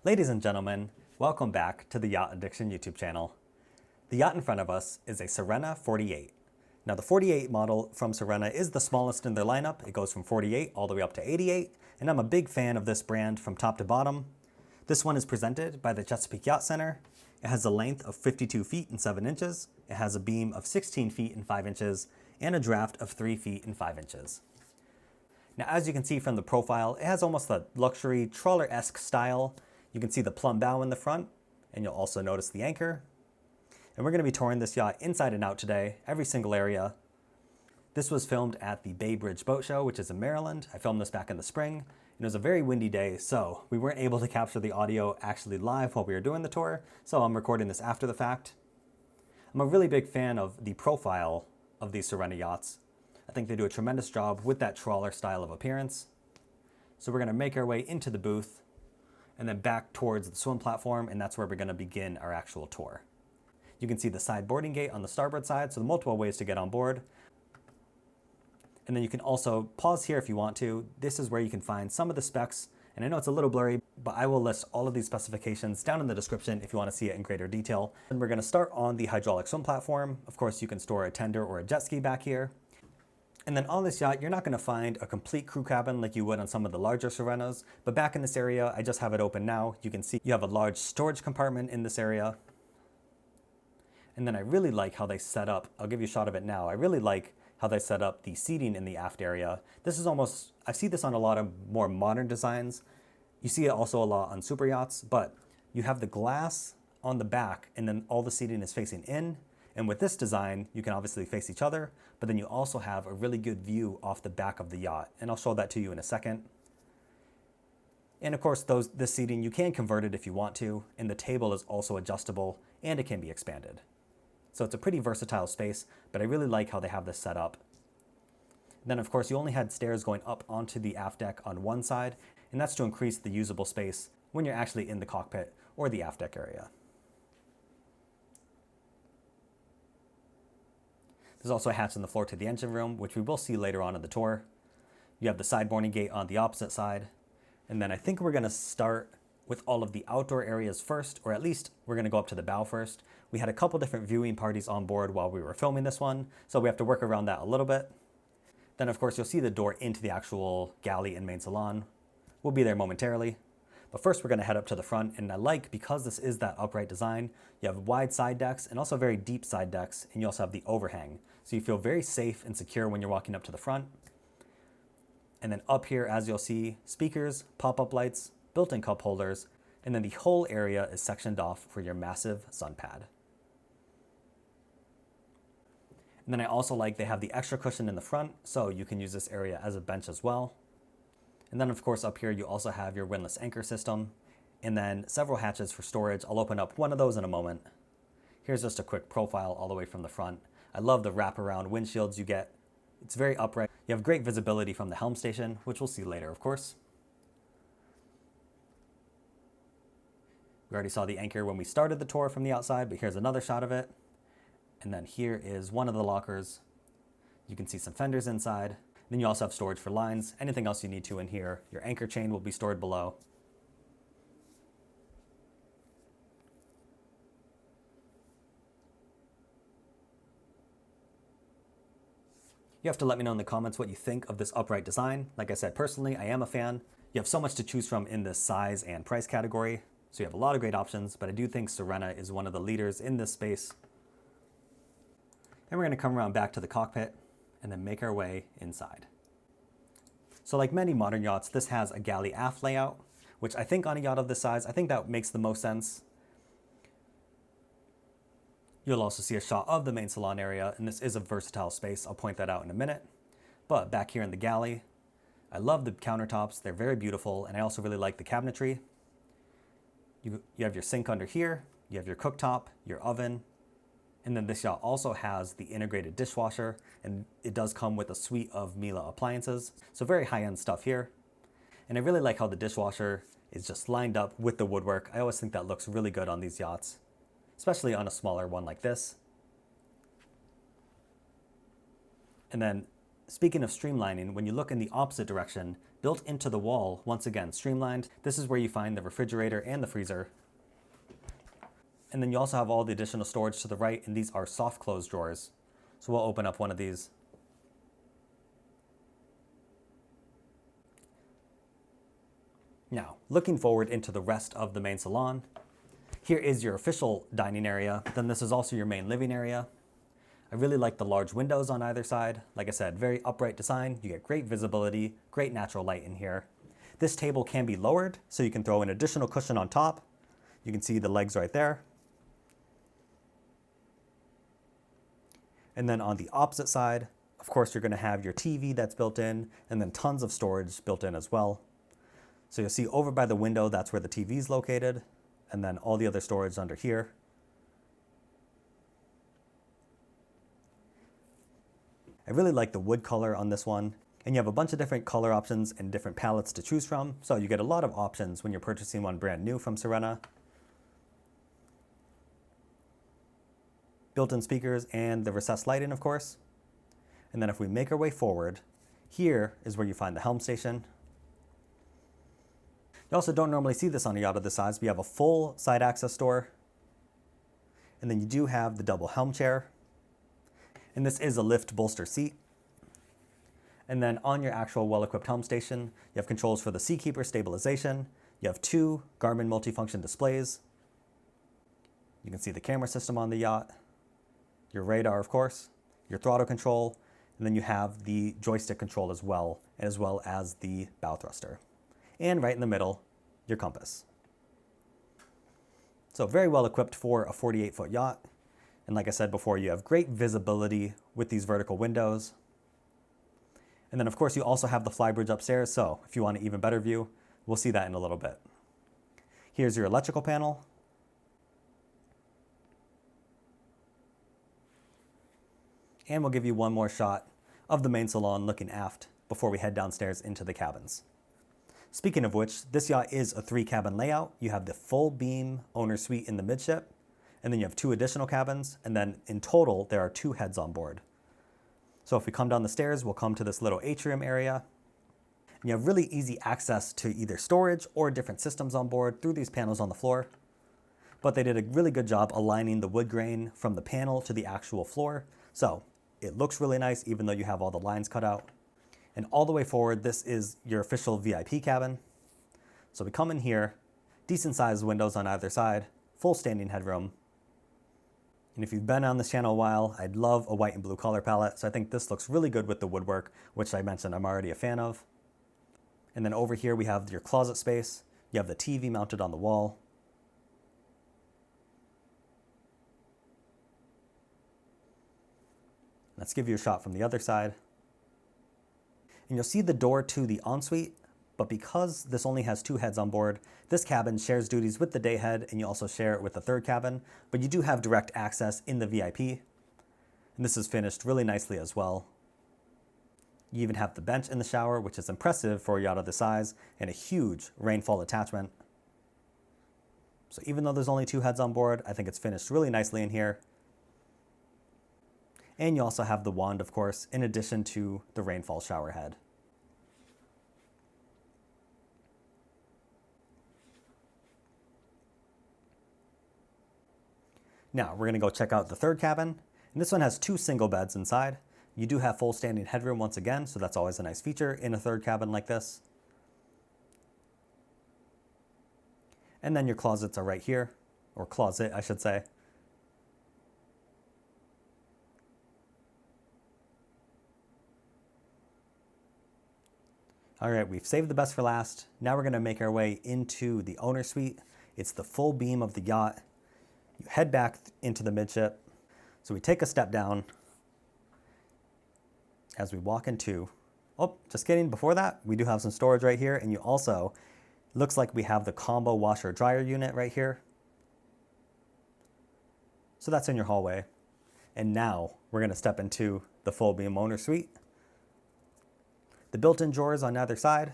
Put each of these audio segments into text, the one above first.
Ladies and gentlemen, welcome back to the Yacht Addiction YouTube channel. The yacht in front of us is a Sirena 48. Now the 48 model from Sirena is the smallest in their lineup. It goes from 48 all the way up to 88, and I'm a big fan of this brand from top to bottom. This one is presented by the Chesapeake Yacht Center. It has a length of 52 feet and 7 inches. It has a beam of 16 feet and 5 inches and a draft of 3 feet and 5 inches. Now, as you can see from the profile, it has almost a luxury trawler-esque style. You can see the plumb bow in the front, and you'll also notice the anchor. And we're going to be touring this yacht inside and out today, every single area. This was filmed at the Flybridge Boat Show, which is in Maryland. I filmed this back in the spring, and it was a very windy day, so we weren't able to capture the audio actually live while we were doing the tour, so I'm recording this after the fact. I'm a really big fan of the profile of these Sirena yachts. I think they do a tremendous job with that trawler style of appearance. So we're going to make our way into the booth and then back towards the swim platform, and that's where we're going to begin our actual tour. You can see the side boarding gate on the starboard side, so multiple ways to get on board. And then you can also pause here if you want to. This is where you can find some of the specs, and I know it's a little blurry, but I will list all of these specifications down in the description if you want to see it in greater detail. And we're going to start on the hydraulic swim platform. Of course, you can store a tender or a jet ski back here. And then on this yacht, you're not going to find a complete crew cabin like you would on some of the larger Sirenas, but back in this area, I just have it open now. You can see you have a large storage compartment in this area. And then I really like how they set up, I'll give you a shot of it now. I really like how they set up the seating in the aft area. This is almost, I see this on a lot of more modern designs. You see it also a lot on super yachts, but you have the glass on the back and then all the seating is facing in. And with this design, you can obviously face each other, but then you also have a really good view off the back of the yacht. And I'll show that to you in a second. And of course, this seating, you can convert it if you want to, and the table is also adjustable and it can be expanded. So it's a pretty versatile space, but I really like how they have this set up. And then of course, you only had stairs going up onto the aft deck on one side, and that's to increase the usable space when you're actually in the cockpit or the aft deck area. There's also a hatch in the floor to the engine room, which we will see later on in the tour. You have the side boarding gate on the opposite side. And then I think we're going to start with all of the outdoor areas first, or at least we're going to go up to the bow first. We had a couple different viewing parties on board while we were filming this one, so we have to work around that a little bit. Then of course you'll see the door into the actual galley and main salon. We'll be there momentarily. But first we're going to head up to the front, and I like, because this is that upright design, you have wide side decks and also very deep side decks, and you also have the overhang. So you feel very safe and secure when you're walking up to the front. And then up here, as you'll see, speakers, pop-up lights, built-in cup holders, and then the whole area is sectioned off for your massive sun pad. And then I also like they have the extra cushion in the front, so you can use this area as a bench as well. And then of course up here you also have your windlass anchor system, and then several hatches for storage. I'll open up one of those in a moment. Here's just a quick profile all the way from the front. I love the wraparound windshields you get. It's very upright. You have great visibility from the helm station, which we'll see later of course. We already saw the anchor when we started the tour from the outside, but here's another shot of it. And then here is one of the lockers. You can see some fenders inside. Then you also have storage for lines, anything else you need to in here. Your anchor chain will be stored below. You have to let me know in the comments what you think of this upright design. Like I said, personally, I am a fan. You have so much to choose from in this size and price category, so you have a lot of great options, but I do think Sirena is one of the leaders in this space. And we're going to come around back to the cockpit and then make our way inside. So like many modern yachts, this has a galley aft layout, which I think on a yacht of this size, I think that makes the most sense. You'll also see a shot of the main salon area, and this is a versatile space. I'll point that out in a minute. But back here in the galley, I love the countertops. They're very beautiful, and I also really like the cabinetry. You have your sink under here, you have your cooktop, your oven, and then this yacht also has the integrated dishwasher, and it does come with a suite of Miele appliances. So very high-end stuff here. And I really like how the dishwasher is just lined up with the woodwork. I always think that looks really good on these yachts, especially on a smaller one like this. And then Speaking of streamlining, when you look in the opposite direction, built into the wall, once again, streamlined, this is where you find the refrigerator and the freezer. And then you also have all the additional storage to the right, and these are soft close drawers. So we'll open up one of these. Now, looking forward into the rest of the main salon, here is your official dining area. Then this is also your main living area. I really like the large windows on either side. Like I said, very upright design. You get great visibility, great natural light in here. This table can be lowered, so you can throw an additional cushion on top. You can see the legs right there. And then on the opposite side, of course, you're gonna have your TV that's built in, and then tons of storage built in as well. So you'll see over by the window, that's where the TV is located, and then all the other storage under here. I really like the wood color on this one, and you have a bunch of different color options and different palettes to choose from, so you get a lot of options when you're purchasing one brand new from Sirena. Built-in speakers and the recessed lighting, of course. And then if we make our way forward, here is where you find the helm station. You also don't normally see this on a yacht of this size, but you have a full side access door. And then you do have the double helm chair. And this is a lift bolster seat. And then on your actual well-equipped helm station, you have controls for the Seakeeper stabilization. You have 2 Garmin multifunction displays. You can see the camera system on the yacht, your radar, of course, your throttle control, and then you have the joystick control as well as the bow thruster. And right in the middle, your compass. So very well equipped for a 48-foot yacht. And like I said before, you have great visibility with these vertical windows. And then of course you also have the Flybridge upstairs, so if you want an even better view, we'll see that in a little bit. Here's your electrical panel. And we'll give you one more shot of the main salon looking aft before we head downstairs into the cabins. Speaking of which, this yacht is a 3-cabin layout. You have the full beam owner suite in the midship, and then you have 2 additional cabins, and then in total, there are 2 heads on board. So if we come down the stairs, we'll come to this little atrium area. And you have really easy access to either storage or different systems on board through these panels on the floor. But they did a really good job aligning the wood grain from the panel to the actual floor. So it looks really nice, even though you have all the lines cut out. And all the way forward, this is your official VIP cabin. So we come in here, decent sized windows on either side, full standing headroom. And if you've been on this channel a while, I'd love a white and blue color palette. So I think this looks really good with the woodwork, which I mentioned I'm already a fan of. And then over here we have your closet space. You have the TV mounted on the wall. Let's give you a shot from the other side. And you'll see the door to the ensuite, but because this only has 2 heads on board, this cabin shares duties with the day head, and you also share it with the 3rd cabin, but you do have direct access in the VIP. And this is finished really nicely as well. You even have the bench in the shower, which is impressive for a yacht of this size, and a huge rainfall attachment. So even though there's only 2 heads on board, I think it's finished really nicely in here. And you also have the wand, of course, in addition to the rainfall shower head. Now we're gonna go check out the 3rd cabin. And this one has 2 single beds inside. You do have full standing headroom once again, so that's always a nice feature in a 3rd cabin like this. And then your closets are right here, or closet, I should say. All right, we've saved the best for last. Now we're gonna make our way into the owner suite. It's the full beam of the yacht. You head back into the midship. So we take a step down as we walk into, oh, just kidding, before that, we do have some storage right here, and you also, looks like we have the combo washer dryer unit right here. So that's in your hallway. And now we're gonna step into the full beam owner suite. The built-in drawers on either side.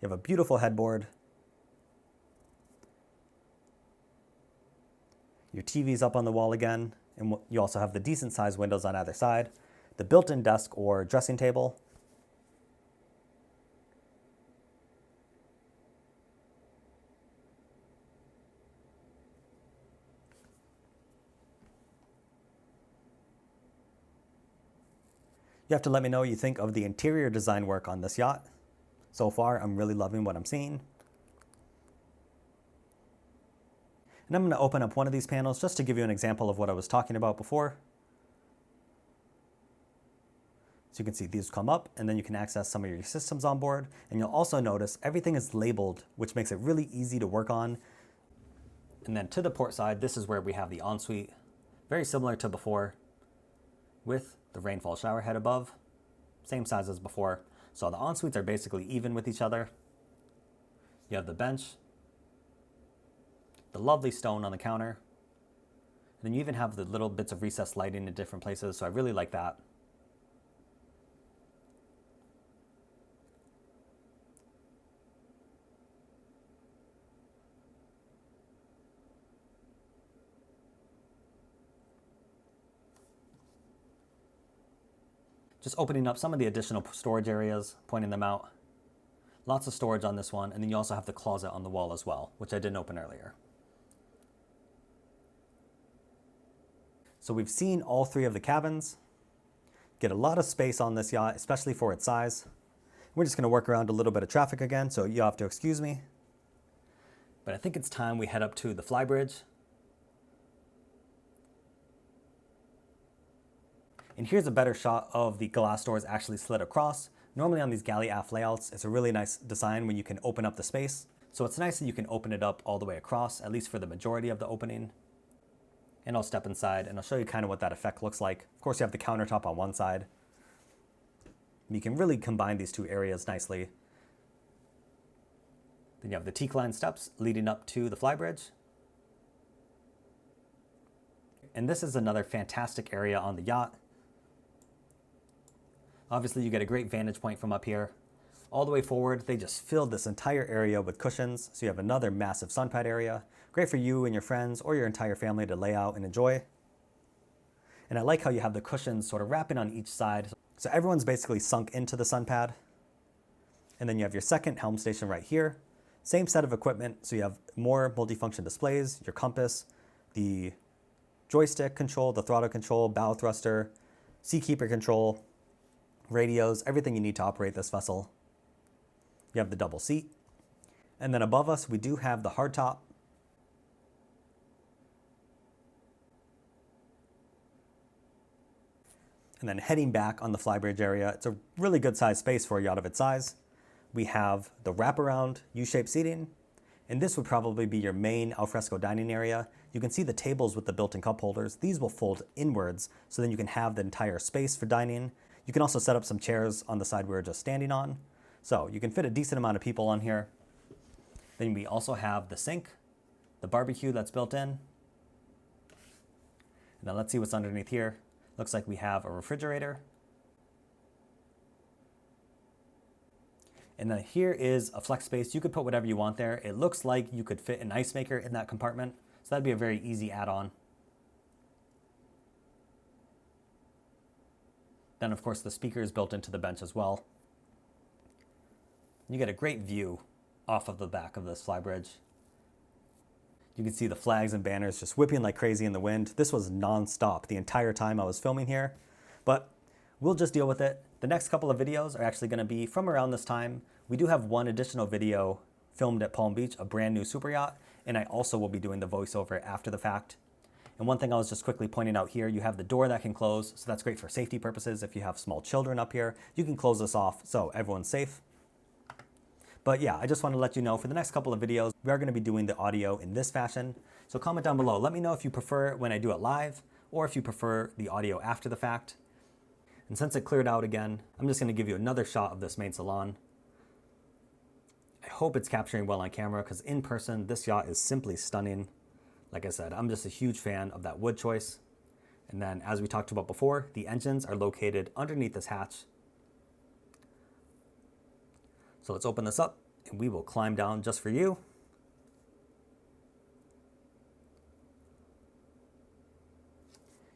You have a beautiful headboard. Your TV's up on the wall again, and you also have the decent sized windows on either side. The built-in desk or dressing table, You have to let me know what you think of the interior design work on this yacht. So far, I'm really loving what I'm seeing. And I'm going to open up one of these panels just to give you an example of what I was talking about before. So you can see these come up, and then you can access some of your systems on board. And you'll also notice everything is labeled, which makes it really easy to work on. And then to the port side, this is where we have the ensuite, very similar to before, with the rainfall shower head above, same size as before. So the ensuites are basically even with each other. You have the bench, the lovely stone on the counter, and then you even have the little bits of recessed lighting in different places, so I really like that. Just opening up some of the additional storage areas, pointing them out. Lots of storage on this one, and then you also have the closet on the wall as well, which I didn't open earlier. So we've seen all three of the cabins. Get a lot of space on this yacht, especially for its size. We're just going to work around a little bit of traffic again, so you'll have to excuse me. But I think it's time we head up to the Flybridge. And here's a better shot of the glass doors actually slid across. Normally on these galley aft layouts, it's a really nice design when you can open up the space. So it's nice that you can open it up all the way across, at least for the majority of the opening. And I'll step inside and I'll show you kind of what that effect looks like. Of course, you have the countertop on one side. You can really combine these two areas nicely. Then you have the teak-line steps leading up to the Flybridge. And this is another fantastic area on the yacht. Obviously, you get a great vantage point from up here. All the way forward, they just filled this entire area with cushions, so you have another massive sun pad area. Great for you and your friends or your entire family to lay out and enjoy. And I like how you have the cushions sort of wrapping on each side. So everyone's basically sunk into the sun pad. And then you have your second helm station right here. Same set of equipment, so you have more multifunction displays, your compass, the joystick control, the throttle control, bow thruster, seakeeper control, radios, everything you need to operate this vessel. You have the double seat. And then above us, we do have the hardtop. And then heading back on the Flybridge area, it's a really good sized space for a yacht of its size. We have the wraparound U-shaped seating, and this would probably be your main alfresco dining area. You can see the tables with the built-in cup holders. These will fold inwards, so then you can have the entire space for dining. You can also set up some chairs on the side we were just standing on. So you can fit a decent amount of people on here. Then we also have the sink, the barbecue that's built in. And then let's see what's underneath here. Looks like we have a refrigerator. And then here is a flex space. You could put whatever you want there. It looks like you could fit an ice maker in that compartment. So that'd be a very easy add-on. Then of course the speaker is built into the bench as well. You get a great view off of the back of this Flybridge. You can see the flags and banners just whipping like crazy in the wind. This was non-stop the entire time I was filming here, but we'll just deal with it. The next couple of videos are actually going to be from around this time. We do have one additional video filmed at Palm Beach, a brand new super yacht, and I also will be doing the voiceover after the fact. And one thing I was just quickly pointing out here, you have the door that can close, so that's great for safety purposes. If you have small children up here, you can close this off so everyone's safe. But yeah, I just want to let you know for the next couple of videos, we are going to be doing the audio in this fashion. So comment down below. Let me know if you prefer when I do it live or if you prefer the audio after the fact. And since it cleared out again, I'm just going to give you another shot of this main salon. I hope it's capturing well on camera because in person, this yacht is simply stunning. Like I said, I'm just a huge fan of that wood choice. And then as we talked about before, the engines are located underneath this hatch. So let's open this up and we will climb down just for you.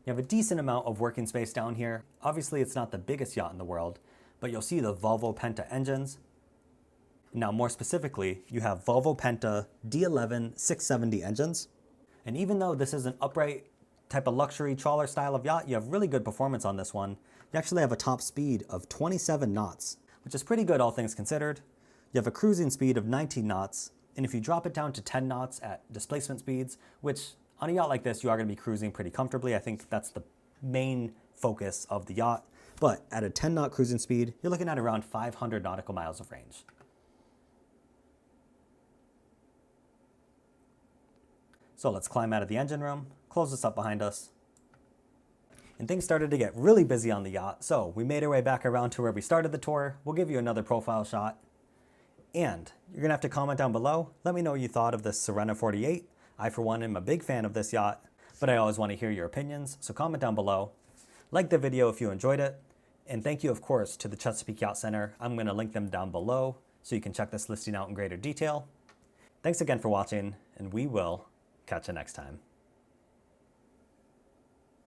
You have a decent amount of working space down here. Obviously, it's not the biggest yacht in the world, but you'll see the Volvo Penta engines. Now, more specifically, you have Volvo Penta D11 670 engines. And even though this is an upright type of luxury trawler style of yacht, you have really good performance on this one. You actually have a top speed of 27 knots, which is pretty good all things considered. You have a cruising speed of 19 knots, and if you drop it down to 10 knots at displacement speeds, which on a yacht like this, you are going to be cruising pretty comfortably. I think that's the main focus of the yacht. But at a 10 knot cruising speed, you're looking at around 500 nautical miles of range. So let's climb out of the engine room, close this up behind us. And things started to get really busy on the yacht, so we made our way back around to where we started the tour. We'll give you another profile shot. And you're gonna have to comment down below. Let me know what you thought of this Sirena 48. I, for one, am a big fan of this yacht, but I always want to hear your opinions, so comment down below. Like the video if you enjoyed it. And thank you, of course, to the Chesapeake Yacht Center. I'm gonna link them down below so you can check this listing out in greater detail. Thanks again for watching, and we will catch you next time.